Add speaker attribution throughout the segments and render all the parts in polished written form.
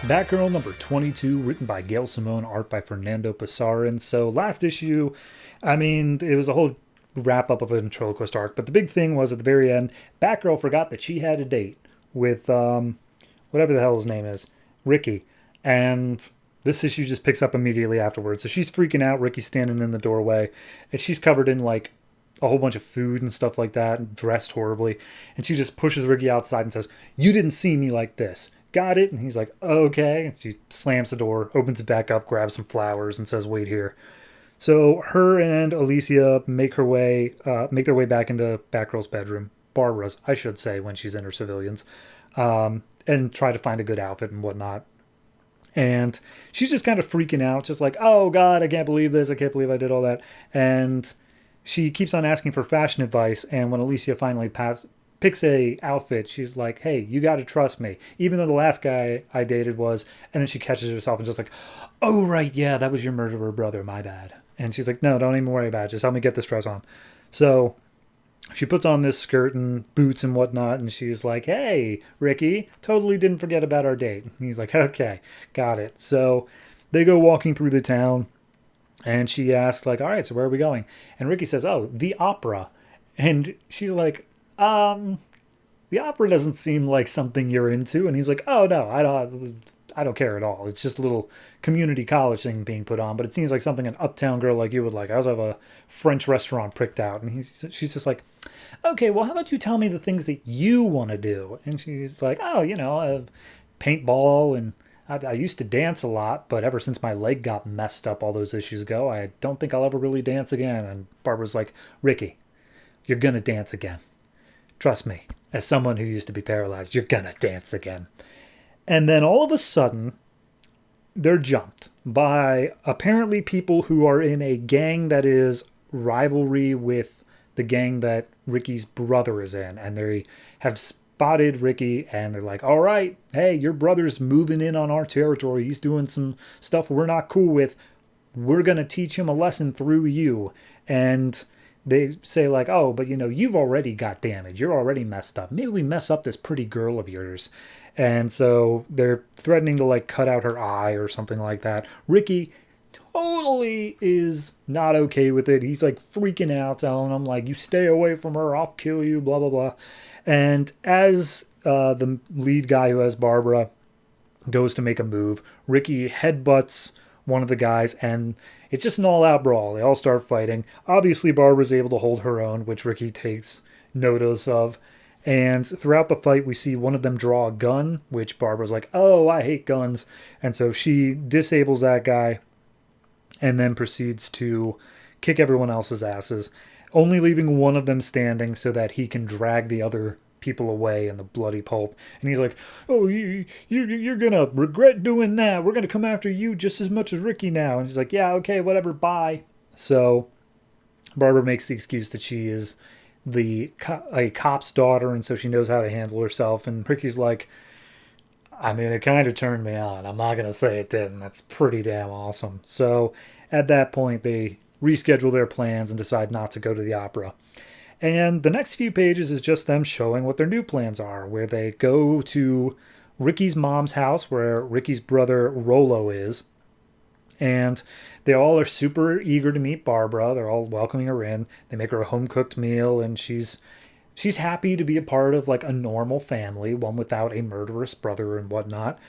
Speaker 1: Batgirl number 22, written by Gail Simone, art by Fernando Pasarin. So last issue, it was a whole wrap up of a ventriloquist arc, but the big thing was at the very end, Batgirl forgot that she had a date with whatever the hell his name is, Ricky, and this issue just picks up immediately afterwards. So she's freaking out. Ricky's standing in the doorway, and she's covered in like a whole bunch of food and stuff like that, and dressed horribly. And she just pushes Ricky outside and says, "You didn't see me like this. Got it?" And he's like, "Okay." And she slams the door, opens it back up, grabs some flowers, and says, "Wait here." So her and Alicia make their way back into Batgirl's bedroom, Barbara's, I should say, when she's in her civilians, and try to find a good outfit and whatnot. And she's just kind of freaking out, just like, "Oh God, I can't believe this. I can't believe I did all that." And she keeps on asking for fashion advice. And when Alicia finally picks a outfit, she's like, "Hey, you got to trust me." Even though the last guy I dated was, and then she catches herself and just like, "Oh right, yeah, that was your murderer brother. My bad." And she's like, "No, don't even worry about it. Just help me get this dress on." So she puts on this skirt and boots and whatnot, and she's like, "Hey, Ricky, totally didn't forget about our date." And he's like, "Okay, got it." So they go walking through the town, and she asks, like, "All right, so where are we going?" And Ricky says, "Oh, the opera." And she's like, the opera doesn't seem like something you're into." And he's like, "Oh no, I don't care at all. It's just a little community college thing being put on, but it seems like something an uptown girl like you would like. I also have a French restaurant pricked out." And she's just like, "Okay, well, how about you tell me the things that you want to do?" And she's like, "Oh, paintball, and I used to dance a lot, but ever since my leg got messed up all those issues ago, I don't think I'll ever really dance again." And Barbara's like, "Ricky, you're gonna dance again. Trust me, as someone who used to be paralyzed, you're gonna dance again." And then all of a sudden, they're jumped by apparently people who are in a gang that is rivalry with the gang that Ricky's brother is in. And they have spotted Ricky, and they're like, "All right, hey, your brother's moving in on our territory. He's doing some stuff we're not cool with. We're going to teach him a lesson through you." And they say like, "Oh, but you've already got damage. You're already messed up. Maybe we mess up this pretty girl of yours." And so they're threatening to like cut out her eye or something like that. Ricky totally is not okay with it. He's like freaking out, telling them like, "You stay away from her. I'll kill you, blah, blah, blah." And as the lead guy who has Barbara goes to make a move, Ricky headbutts one of the guys, and it's just an all-out brawl. They all start fighting. Obviously, Barbara's able to hold her own, which Ricky takes notice of. And throughout the fight, we see one of them draw a gun, which Barbara's like, "Oh, I hate guns." And so she disables that guy and then proceeds to kick everyone else's asses, only leaving one of them standing so that he can drag the other people away in the bloody pulp. And he's like, "Oh, you're gonna regret doing that. We're gonna come after you just as much as Ricky now." And she's like, "Yeah, okay, whatever, bye." So Barbara makes the excuse that she is a cop's daughter, and so she knows how to handle herself. And Ricky's like, it kind of turned me on. I'm not gonna say it didn't. That's pretty damn awesome. So at that point, they reschedule their plans and decide not to go to the opera. And the next few pages is just them showing what their new plans are, where they go to Ricky's mom's house, where Ricky's brother Rolo is. And they all are super eager to meet Barbara. They're all welcoming her in. They make her a home cooked meal, and she's happy to be a part of like a normal family, one without a murderous brother and whatnot.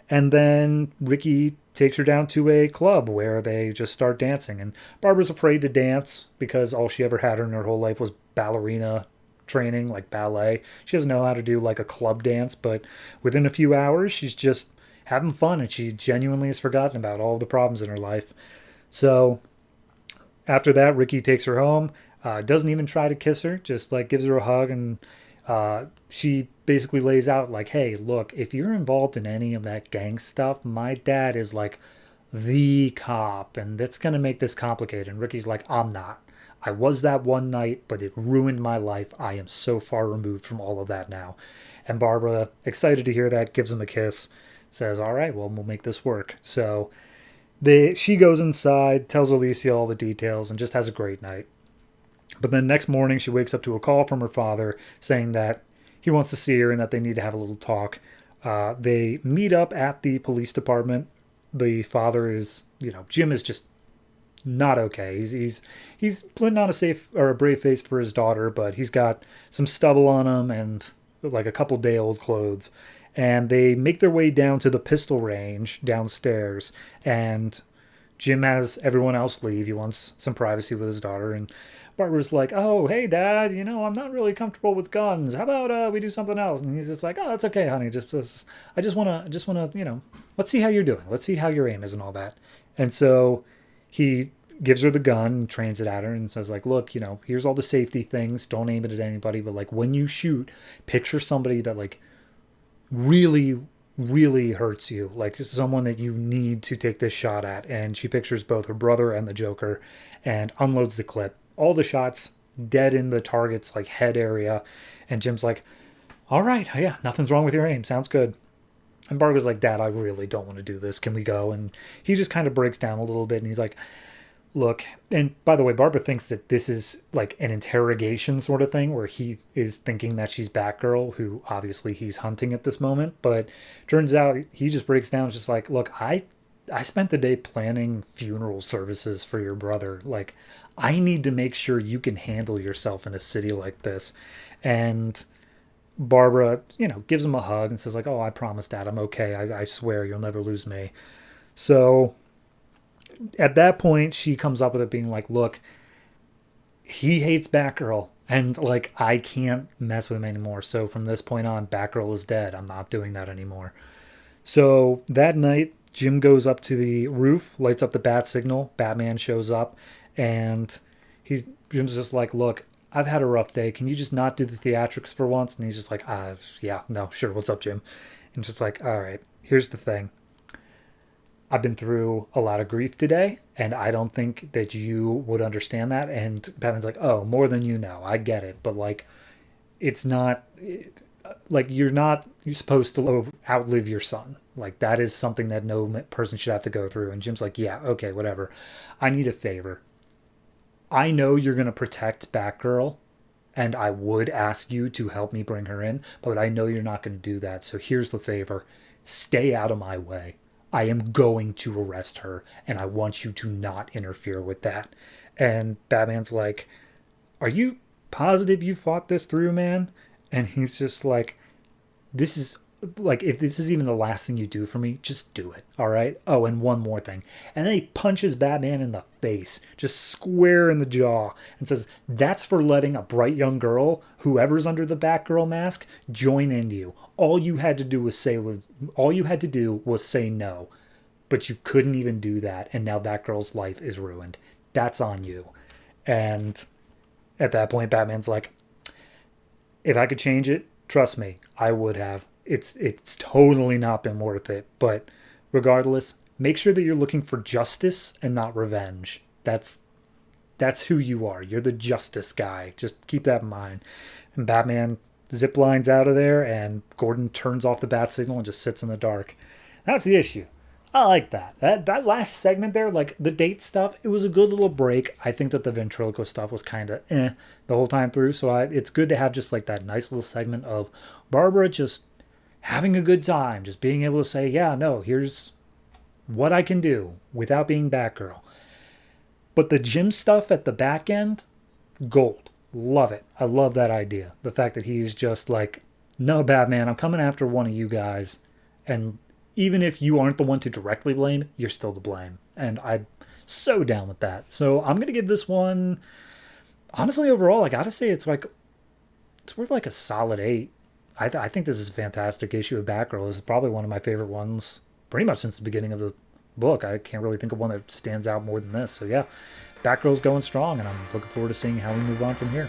Speaker 1: And then Ricky takes her down to a club where they just start dancing. And Barbara's afraid to dance because all she ever had in her whole life was ballerina training, like ballet. She doesn't know how to do like a club dance, but within a few hours, she's just having fun, and she genuinely has forgotten about all the problems in her life. So after that, Ricky takes her home, doesn't even try to kiss her, just like gives her a hug. And she basically lays out like, "Hey, look, if you're involved in any of that gang stuff, my dad is like the cop, and that's going to make this complicated." And Ricky's like, "I'm not. I was that one night, but it ruined my life. I am so far removed from all of that now." And Barbara, excited to hear that, gives him a kiss, says, "All right, well, we'll make this work." So she goes inside, tells Alicia all the details, and just has a great night. But then next morning, she wakes up to a call from her father saying that he wants to see her and that they need to have a little talk. They meet up at the police department. The father is, Jim is just not okay. He's putting on a safe or a brave face for his daughter, but he's got some stubble on him and like a couple day old clothes. And they make their way down to the pistol range downstairs, and Jim has everyone else leave. He wants some privacy with his daughter, and Barbara's like, "Oh, hey, Dad, I'm not really comfortable with guns. How about we do something else?" And he's just like, "Oh, that's okay, honey. I just wanna, let's see how you're doing. Let's see how your aim is and all that." And so he gives her the gun, trains it at her, and says like, "Look, here's all the safety things. Don't aim it at anybody, but like when you shoot, picture somebody that like really." Really hurts you, like someone that you need to take this shot at." And she pictures both her brother and the Joker and unloads the clip. All the shots dead in the target's like head area. And Jim's like, "All right, yeah, nothing's wrong with your aim. Sounds good." And Barbara's like, "Dad, I really don't want to do this. Can we go?" And he just kind of breaks down a little bit, and he's like, "Look," and by the way, Barbara thinks that this is like an interrogation sort of thing where he is thinking that she's Batgirl, who obviously he's hunting at this moment. But turns out he just breaks down, just like, "Look, I spent the day planning funeral services for your brother. Like, I need to make sure you can handle yourself in a city like this." And Barbara, gives him a hug and says like, "Oh, I promise, Dad, I'm okay. I swear you'll never lose me." So at that point, she comes up with it being like, "Look, he hates Batgirl, and like I can't mess with him anymore. So from this point on, Batgirl is dead. I'm not doing that anymore." So that night, Jim goes up to the roof, lights up the bat signal. Batman shows up, and Jim's just like, "Look, I've had a rough day. Can you just not do the theatrics for once?" And he's just like, "Yeah, no, sure. What's up, Jim?" And just like, "All right, here's the thing. I've been through a lot of grief today, and I don't think that you would understand that." And Batman's like, "Oh, more than you know. I get it. But, like, it's not, like, you're supposed to outlive your son. Like, that is something that no person should have to go through." And Jim's like, "Yeah, okay, whatever. I need a favor. I know you're going to protect Batgirl, and I would ask you to help me bring her in, but I know you're not going to do that. So here's the favor. Stay out of my way. I am going to arrest her, and I want you to not interfere with that." And Batman's like, "Are you positive you fought this through, man?" And he's just like, "This is like, if this is even the last thing you do for me, just do it. All right. Oh, and one more thing." And then he punches Batman in the face, just square in the jaw, and says, "That's for letting a bright young girl, whoever's under the Batgirl mask, join in you. All you had to do was say no. But you couldn't even do that, and now that girl's life is ruined. That's on you." And at that point, Batman's like, "If I could change it, trust me, I would have. It's totally not been worth it. But regardless, make sure that you're looking for justice and not revenge. That's who you are. You're the justice guy. Just keep that in mind." And Batman zip lines out of there, and Gordon turns off the bat signal and just sits in the dark. That's the issue. I like that. That last segment there, like the date stuff, it was a good little break. I think that the ventriloquist stuff was kind of the whole time through. So it's good to have just like that nice little segment of Barbara just having a good time, just being able to say, "Yeah, no, here's what I can do without being Batgirl." But the Jim stuff at the back end, gold. Love it. I love that idea. The fact that he's just like, "No, Batman, I'm coming after one of you guys. And even if you aren't the one to directly blame, you're still to blame." And I'm so down with that. So I'm going to give this one, honestly, overall, I got to say it's worth like a solid 8. I think this is a fantastic issue of Batgirl. This is probably one of my favorite ones pretty much since the beginning of the book. I can't really think of one that stands out more than this. So yeah, Batgirl's going strong, and I'm looking forward to seeing how we move on from here.